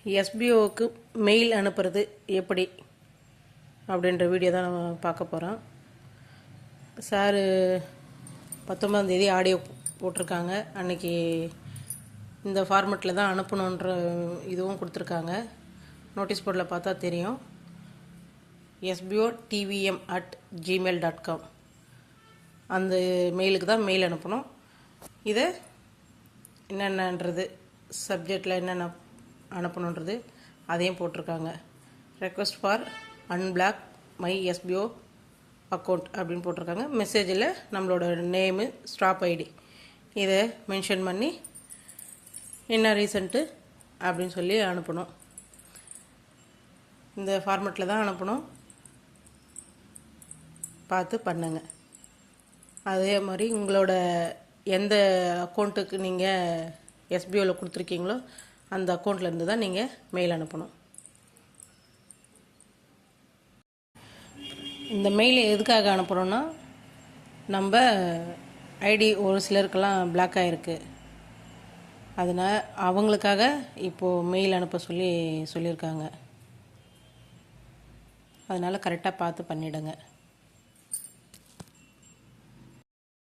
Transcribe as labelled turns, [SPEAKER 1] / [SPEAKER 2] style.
[SPEAKER 1] எஸ்பிஓவுக்கு mail அனுப்புறது எப்படி அப்படின்ற வீடியோ தான் நம்ம பார்க்க போகிறோம். சார் 19ஆம் தேதி ஆடியோ போட்டிருக்காங்க. அன்றைக்கி இந்த ஃபார்மெட்டில் தான் அனுப்பணுன்ற இதுவும் கொடுத்துருக்காங்க. நோட்டீஸ் போர்டில் பார்த்தா தெரியும். sbo.tvm@gmail.com அந்த மெயிலுக்கு தான் மெயில் அனுப்பணும். இதை என்னென்னன்றது சப்ஜெக்டில் என்னென்ன அனுப்பணுன்றது அதையும் போட்டிருக்காங்க. Request for unblock my SPO account அப்படின்னு போட்டிருக்காங்க. மெசேஜில் நம்மளோட நேமு, ஸ்டாப் ஐடி இதை மென்ஷன் பண்ணி என்ன ரீசன்ட்டு அப்படின்னு சொல்லி அனுப்பணும். இந்த ஃபார்மெட்டில் தான் அனுப்பணும். பார்த்து பண்ணுங்க. அதே மாதிரி உங்களோட எந்த அக்கௌண்ட்டுக்கு நீங்கள் எஸ்பிஓவில் கொடுத்துருக்கீங்களோ அந்த அக்கௌண்ட்லேருந்து தான் நீங்கள் மெயில் அனுப்பணும். இந்த மெயில் எதுக்காக அனுப்புகிறோன்னா, நம்ம ஐடி ஒரு சிலருக்கெல்லாம் பிளாக் ஆகிருக்கு. அதனால் அவங்களுக்காக இப்போது மெயில் அனுப்ப சொல்லியிருக்காங்க. அதனால் கரெக்டாக பார்த்து பண்ணிவிடுங்க.